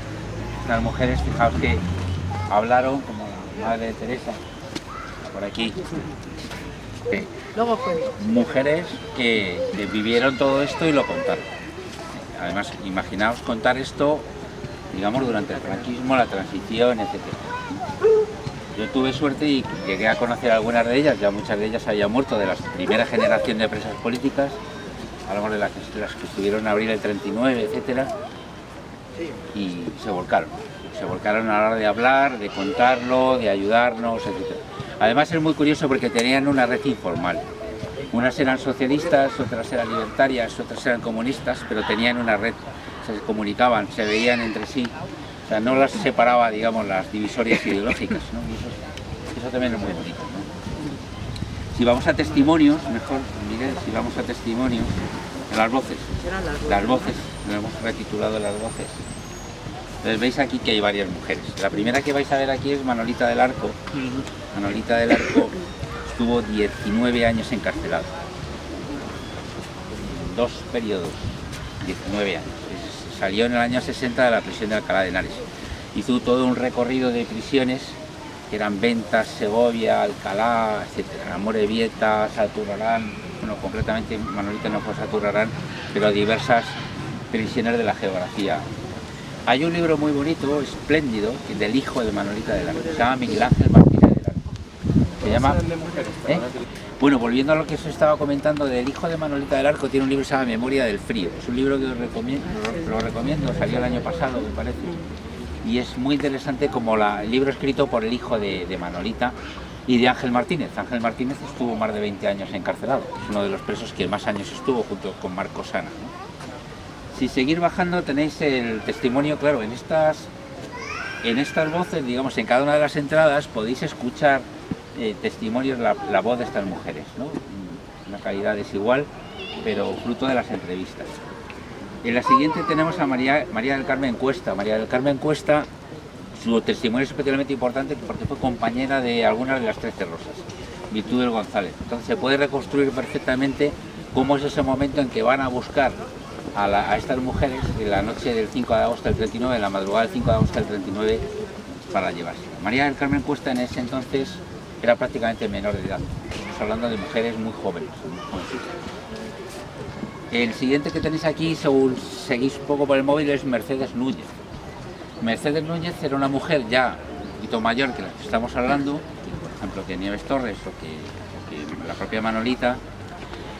Estas mujeres, fijaos que hablaron como Madre Teresa, por aquí, mujeres que vivieron todo esto y lo contaron. Además, imaginaos contar esto, digamos, durante el franquismo, la transición, etc. Yo tuve suerte y llegué a conocer a algunas de ellas, ya muchas de ellas habían muerto, de la primera generación de presas políticas, hablamos de las que estuvieron en abril del 39, etc. Y se volcaron a la hora de hablar, de contarlo, de ayudarnos, etc. Además es muy curioso porque tenían una red informal. Unas eran socialistas, otras eran libertarias, otras eran comunistas, pero tenían una red, se comunicaban, se veían entre sí. O sea, no las separaba, digamos, las divisorias ideológicas, ¿no? Y eso también es muy bonito, ¿no? Si vamos a testimonios, mejor, Miguel, si vamos a testimonios, las voces, lo hemos retitulado las voces. Entonces veis aquí que hay varias mujeres. La primera que vais a ver aquí es Manolita del Arco. Manolita del Arco estuvo 19 años encarcelada. 2 periodos, 19 años. Salió en el año 60 de la prisión de Alcalá de Henares. Hizo todo un recorrido de prisiones que eran Ventas, Segovia, Alcalá, etc. Amorebieta, Saturrarán, bueno, concretamente Manolita no fue Saturrarán, pero diversas prisiones de la geografía. Hay un libro muy bonito, espléndido, del hijo de Manolita del Arco, se llama Miguel Ángel Martínez del Arco. Se llama... Bueno, volviendo a lo que os estaba comentando del hijo de Manolita del Arco, tiene un libro que se llama Memoria del Frío. Es un libro que os recomiendo, salió el año pasado, me parece. Y es muy interesante como el libro escrito por el hijo de Manolita y de Ángel Martínez. Ángel Martínez estuvo más de 20 años encarcelado, es uno de los presos que más años estuvo junto con Marcos Sana, ¿no? Si seguir bajando tenéis el testimonio, claro, en estas voces, digamos, en cada una de las entradas podéis escuchar testimonios, la voz de estas mujeres, ¿no? Una calidad desigual, pero fruto de las entrevistas. En la siguiente tenemos a María del Carmen Cuesta. María del Carmen Cuesta, su testimonio es especialmente importante porque fue compañera de algunas de las 13 Rosas, Virtud del González. Entonces se puede reconstruir perfectamente cómo es ese momento en que van a buscar a estas mujeres de la noche del 5 de agosto del 39, en la madrugada del 5 de agosto del 39, para llevarse. María del Carmen Cuesta en ese entonces era prácticamente menor de edad. Estamos hablando de mujeres muy jóvenes. El siguiente que tenéis aquí, según seguís un poco por el móvil, es Mercedes Núñez. Mercedes Núñez era una mujer ya un poquito mayor que la que estamos hablando, por ejemplo que Nieves Torres o que la propia Manolita.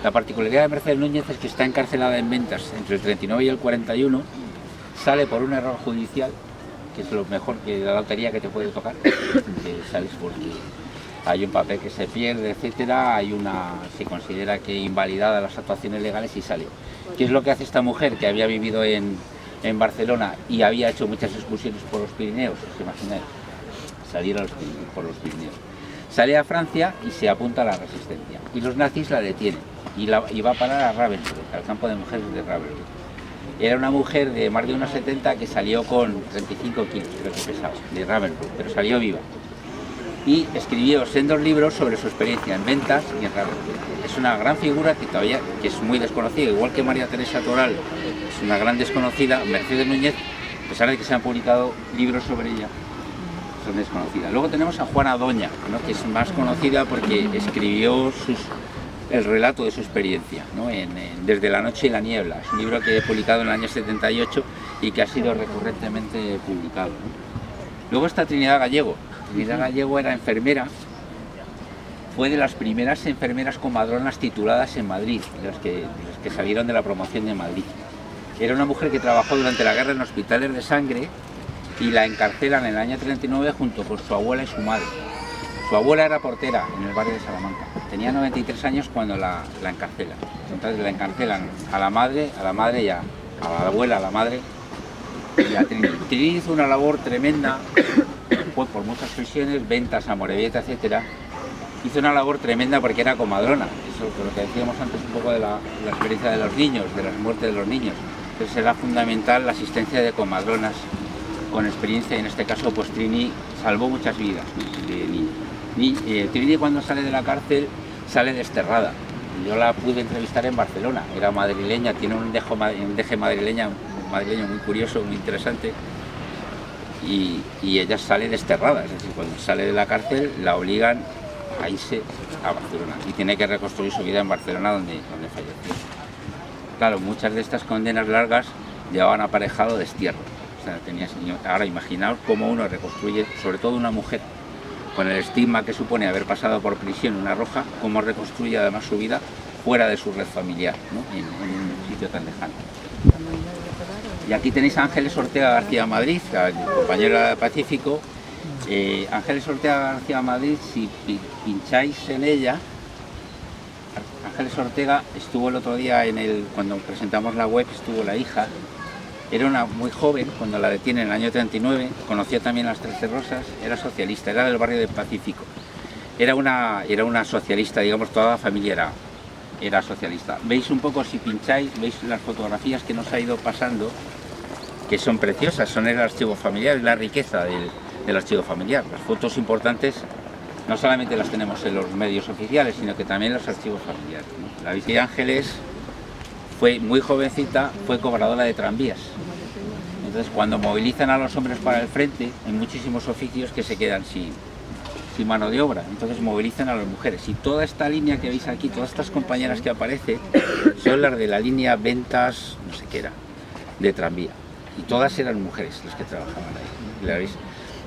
La particularidad de Mercedes Núñez es que está encarcelada en Ventas entre el 39 y el 41, sale por un error judicial, que es lo mejor que la lotería que te puede tocar, que sales porque hay un papel que se pierde, etcétera, se considera que invalidada las actuaciones legales y sale. ¿Qué es lo que hace esta mujer que había vivido en Barcelona y había hecho muchas excursiones por los Pirineos? ¿Os imagináis? Salir por los Pirineos. Sale a Francia y se apunta a la resistencia. Y los nazis la detienen y va a parar a Ravensbrück, al campo de mujeres de Ravensbrück. Era una mujer de más de unos 70 que salió con 35 kilos, creo que pesaba, de Ravensbrück, pero salió viva. Y escribió sendos libros sobre su experiencia en ventas y en Ravensbrück. Es una gran figura que es muy desconocida, igual que María Teresa Toral, es una gran desconocida. Mercedes Núñez, a pesar de que se han publicado libros sobre ella, son desconocidas. Luego tenemos a Juana Doña, ¿no?, que es más conocida porque escribió el relato de su experiencia, ¿no?, Desde la noche y la niebla. Es un libro que he publicado en el año 78 y que ha sido recurrentemente publicado, ¿no? Luego está Trinidad Gallego. Trinidad Gallego era enfermera, fue de las primeras enfermeras comadronas tituladas en Madrid, de las que salieron de la promoción de Madrid. Era una mujer que trabajó durante la guerra en hospitales de sangre y la encarcelan en el año 39 junto con su abuela y su madre. Su abuela era portera en el barrio de Salamanca. Tenía 93 años cuando la encarcelan. Entonces la encarcelan a la madre y a la abuela, a la madre y a Trini. Trini hizo una labor tremenda, fue por muchas prisiones, ventas, Amorebieta, etcétera. Hizo una labor tremenda porque era comadrona. Eso es lo que decíamos antes un poco de la experiencia de los niños, de las muertes de los niños. Entonces era fundamental la asistencia de comadronas con experiencia, y en este caso pues Trini salvó muchas vidas de niños. Trini, cuando sale de la cárcel, sale desterrada. Yo la pude entrevistar en Barcelona, era madrileña, tiene un deje madrileño muy curioso, muy interesante, y ella sale desterrada, es decir, cuando sale de la cárcel la obligan a irse a Barcelona y tiene que reconstruir su vida en Barcelona, donde falleció. Claro, muchas de estas condenas largas llevaban aparejado destierro. O sea, ahora imaginaos cómo uno reconstruye, sobre todo una mujer, con el estigma que supone haber pasado por prisión una roja, cómo reconstruye además su vida fuera de su red familiar, ¿no?, en un sitio tan lejano. Y aquí tenéis a Ángeles Ortega García Madrid, compañera de Pacífico. Ángeles Ortega García Madrid, si pincháis en ella, Ángeles Ortega estuvo el otro día cuando presentamos la web, estuvo la hija. Era una muy joven cuando la detienen en el año 39, conocía también las 13 Rosas, era socialista, era del barrio del Pacífico. Era una socialista, digamos, toda la familia era socialista. Veis un poco, si pincháis, veis las fotografías que nos ha ido pasando, que son preciosas, son el archivo familiar, es la riqueza del archivo familiar. Las fotos importantes no solamente las tenemos en los medios oficiales, sino que también en los archivos familiares, ¿no? La visita de Ángeles fue muy jovencita, fue cobradora de tranvías. Entonces, cuando movilizan a los hombres para el frente, hay muchísimos oficios que se quedan sin mano de obra, entonces movilizan a las mujeres. Y toda esta línea que veis aquí, todas estas compañeras que aparecen, son las de la línea ventas, no sé qué era, de tranvía. Y todas eran mujeres las que trabajaban ahí, ¿la veis?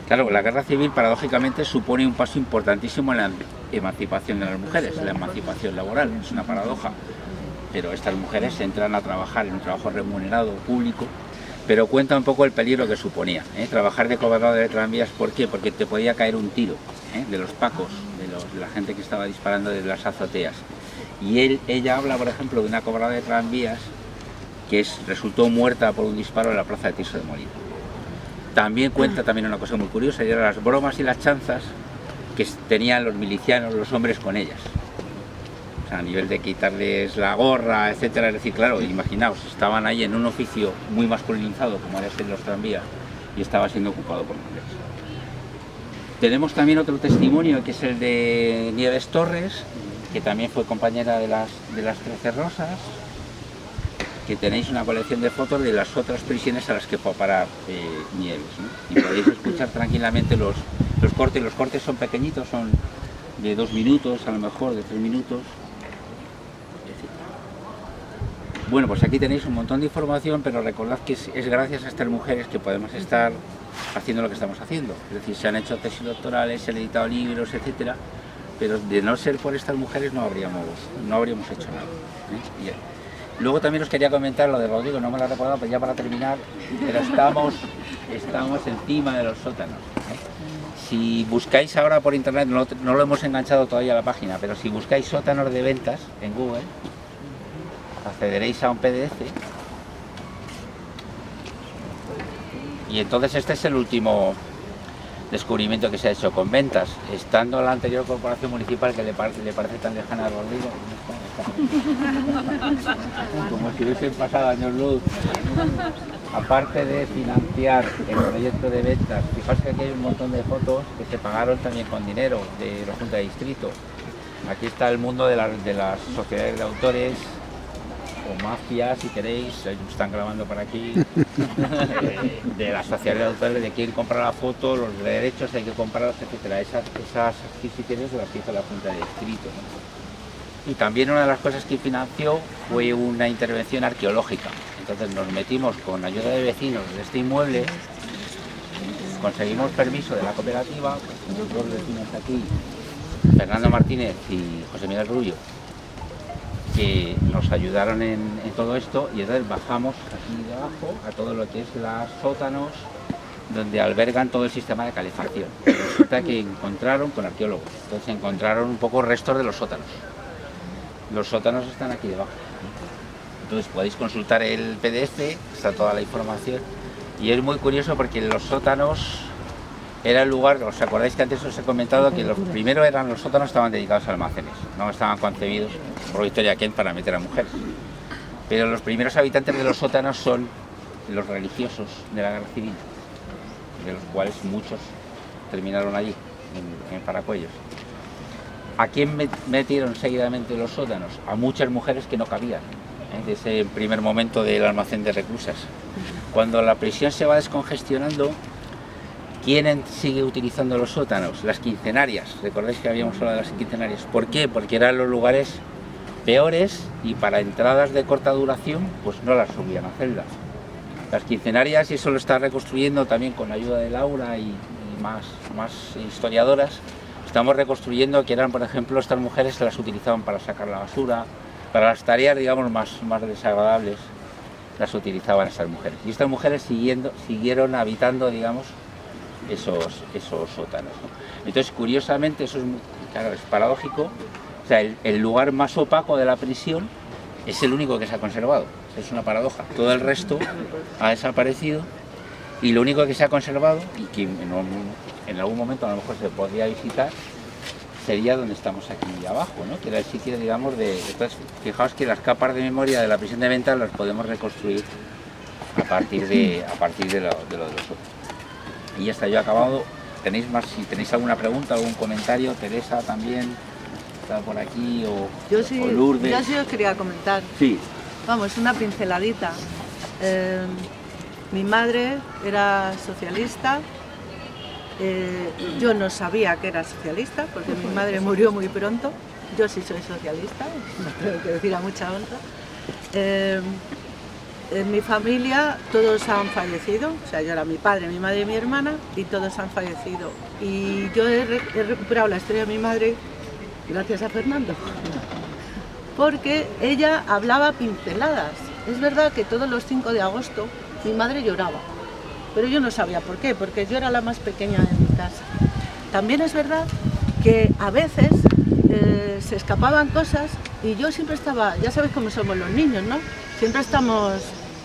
Claro, la guerra civil paradójicamente supone un paso importantísimo en la emancipación de las mujeres, la emancipación laboral, es una paradoja. Pero estas mujeres entran a trabajar en un trabajo remunerado, público, pero cuenta un poco el peligro que suponía, trabajar de cobrador de tranvías. ¿Por qué? Porque te podía caer un tiro de los pacos, de la gente que estaba disparando desde las azoteas. Y ella habla, por ejemplo, de una cobradora de tranvías que resultó muerta por un disparo en la plaza de Tirso de Molina. También cuenta una cosa muy curiosa, y eran las bromas y las chanzas que tenían los milicianos, los hombres, con ellas. A nivel de quitarles la gorra, etcétera. Es decir, claro, imaginaos, estaban ahí en un oficio muy masculinizado como era este de los tranvías y estaba siendo ocupado por mujeres. Tenemos también otro testimonio, que es el de Nieves Torres, que también fue compañera de las 13 Rosas, que tenéis una colección de fotos de las otras prisiones a las que fue a parar Nieves, ¿no? Y podéis escuchar tranquilamente los cortes. Los cortes son pequeñitos, son de 2 minutos, a lo mejor de 3 minutos. Bueno, pues aquí tenéis un montón de información, pero recordad que es gracias a estas mujeres que podemos estar haciendo lo que estamos haciendo. Es decir, se han hecho tesis doctorales, se han editado libros, etcétera, pero de no ser por estas mujeres no habríamos hecho nada, Y luego también os quería comentar lo de Rodrigo, no me lo he recordado, pero ya para terminar, pero estamos encima de los sótanos. Si buscáis ahora por internet, no lo hemos enganchado todavía a la página, pero si buscáis sótanos de ventas en Google, accederéis a un PDF y entonces este es el último descubrimiento que se ha hecho con ventas. Estando la anterior corporación municipal, que le parece tan lejana a Rodrigo, como si hubiesen pasado años luz, aparte de financiar el proyecto de ventas, fijaos que aquí hay un montón de fotos que se pagaron también con dinero de la Junta de Distrito. Aquí está el mundo de las sociedades de autores, o mafias, si queréis, están grabando por aquí, de las sociedades de autores, de quién compra la foto, los derechos, hay que comprarlos, etcétera. Esas adquisiciones las hizo la Junta de Distrito, ¿no? Y también una de las cosas que financió fue una intervención arqueológica. Entonces nos metimos con ayuda de vecinos de este inmueble, conseguimos permiso de la cooperativa, pues, los dos vecinos aquí, Fernando Martínez y José Miguel Rubio, que nos ayudaron en todo esto, y entonces bajamos aquí debajo a todo lo que es los sótanos donde albergan todo el sistema de calefacción. Resulta que encontraron con arqueólogos, entonces encontraron un poco restos de los sótanos. Los sótanos están aquí debajo. Entonces podéis consultar el PDF, está toda la información, y es muy curioso porque los sótanos era el lugar, ¿os acordáis que antes os he comentado que los primeros los sótanos estaban dedicados a almacenes, no estaban concebidos por Victoria Kent para meter a mujeres? Pero los primeros habitantes de los sótanos son los religiosos de la guerra civil, de los cuales muchos terminaron allí, en Paracuellos. ¿A quién metieron seguidamente los sótanos? A muchas mujeres que no cabían, de ese primer momento del almacén de reclusas. Cuando la prisión se va descongestionando, ¿quién sigue utilizando los sótanos? Las quincenarias. ¿Recordáis que habíamos hablado de las quincenarias? ¿Por qué? Porque eran los lugares peores y para entradas de corta duración pues no las subían a celdas. Las quincenarias, y eso lo está reconstruyendo también con ayuda de Laura y más historiadoras, estamos reconstruyendo que eran, por ejemplo, estas mujeres se las utilizaban para sacar la basura, para las tareas, digamos, más desagradables, las utilizaban estas mujeres. Y estas mujeres siguieron habitando, digamos, esos sótanos, ¿no? Entonces, curiosamente, eso es, claro, es paradójico. O sea, el lugar más opaco de la prisión es el único que se ha conservado. Es una paradoja. Todo el resto ha desaparecido y lo único que se ha conservado, y que en algún momento a lo mejor se podría visitar, sería donde estamos aquí abajo, ¿no? Que era el sitio, digamos, Entonces, fijaos que las capas de memoria de la prisión de Ventas las podemos reconstruir a partir de lo de los otros. Y ya está, yo he acabado. ¿Tenéis más? Si tenéis alguna pregunta, algún comentario, Teresa también está por aquí, o Lourdes. Yo sí os quería comentar. Sí. Vamos, una pinceladita. Mi madre era socialista. Yo no sabía que era socialista porque mi madre murió muy pronto. Yo sí soy socialista, no tengo que decir a mucha honra. En mi familia todos han fallecido, o sea, yo era mi padre, mi madre y mi hermana, y todos han fallecido. Y yo he recuperado la historia de mi madre gracias a Fernando, porque ella hablaba pinceladas. Es verdad que todos los 5 de agosto mi madre lloraba, pero yo no sabía por qué, porque yo era la más pequeña de mi casa. También es verdad que a veces se escapaban cosas y yo siempre estaba, ya sabéis cómo somos los niños, ¿no? Siempre estamos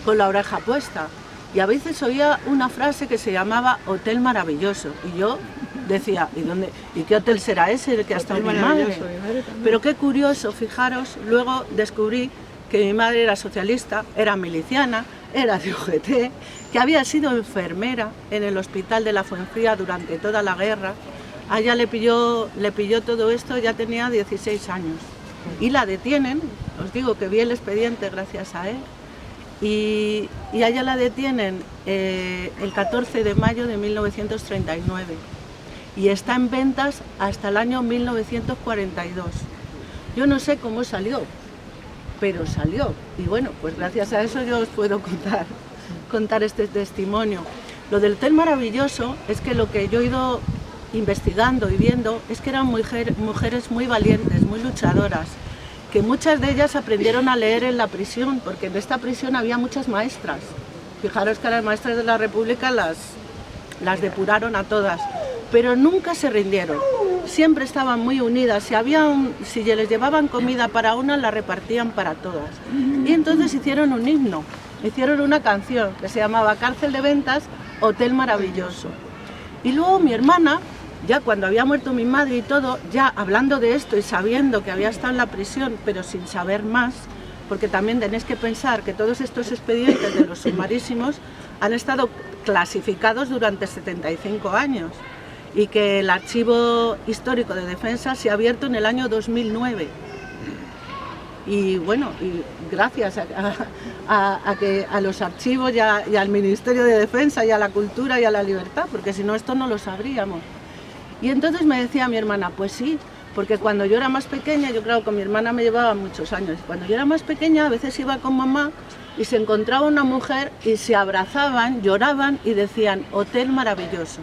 con la oreja puesta, y a veces oía una frase que se llamaba Hotel Maravilloso, y yo decía, ¿y qué hotel será ese el que ha estado mi madre? Pero qué curioso, fijaros, luego descubrí que mi madre era socialista, era miliciana, era de UGT, que había sido enfermera en el hospital de la Fuenfría durante toda la guerra. A ella le pilló todo esto, ya tenía 16 años. Y la detienen, os digo que vi el expediente gracias a él, y a ella la detienen el 14 de mayo de 1939 y está en Ventas hasta el año 1942. Yo no sé cómo salió, pero salió, y bueno, pues gracias a eso yo os puedo contar este testimonio. Lo del Hotel Maravilloso es que lo que yo he ido investigando y viendo es que eran mujeres muy valientes, muy luchadoras, que muchas de ellas aprendieron a leer en la prisión, porque en esta prisión había muchas maestras. Fijaros que a las maestras de la República las depuraron a todas, pero nunca se rindieron, siempre estaban muy unidas. Si les llevaban comida para una, la repartían para todas. Y entonces hicieron un himno, hicieron una canción que se llamaba Cárcel de Ventas, Hotel Maravilloso. Y luego mi hermana, ya cuando había muerto mi madre y todo, ya hablando de esto y sabiendo que había estado en la prisión, pero sin saber más, porque también tenéis que pensar que todos estos expedientes de los sumarísimos han estado clasificados durante 75 años y que el Archivo Histórico de Defensa se ha abierto en el año 2009. Y bueno, y gracias a los archivos y al Ministerio de Defensa y a la Cultura y a la Libertad, porque si no esto no lo sabríamos. Y entonces me decía mi hermana, pues sí, porque cuando yo era más pequeña, yo claro, con mi hermana me llevaba muchos años, cuando yo era más pequeña a veces iba con mamá y se encontraba una mujer y se abrazaban, lloraban y decían, hotel maravilloso.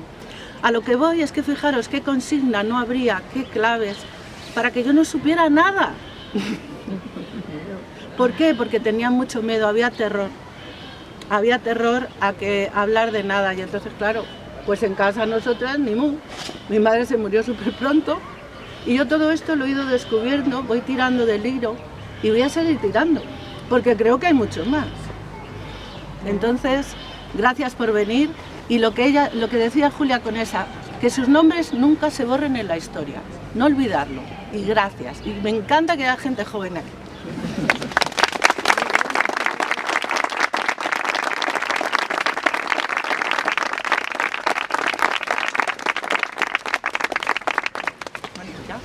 A lo que voy es que fijaros qué consigna no habría, qué claves, para que yo no supiera nada. ¿Por qué? Porque tenía mucho miedo, había terror a que hablar de nada y entonces claro, pues en casa nosotras ni mu. Mi madre se murió súper pronto y yo todo esto lo he ido descubriendo, voy tirando del hilo y voy a seguir tirando, porque creo que hay mucho más. Entonces, gracias por venir y lo que decía Julia Conesa, que sus nombres nunca se borren en la historia, no olvidarlo. Y gracias, y me encanta que haya gente joven aquí. Bueno, ¿ya?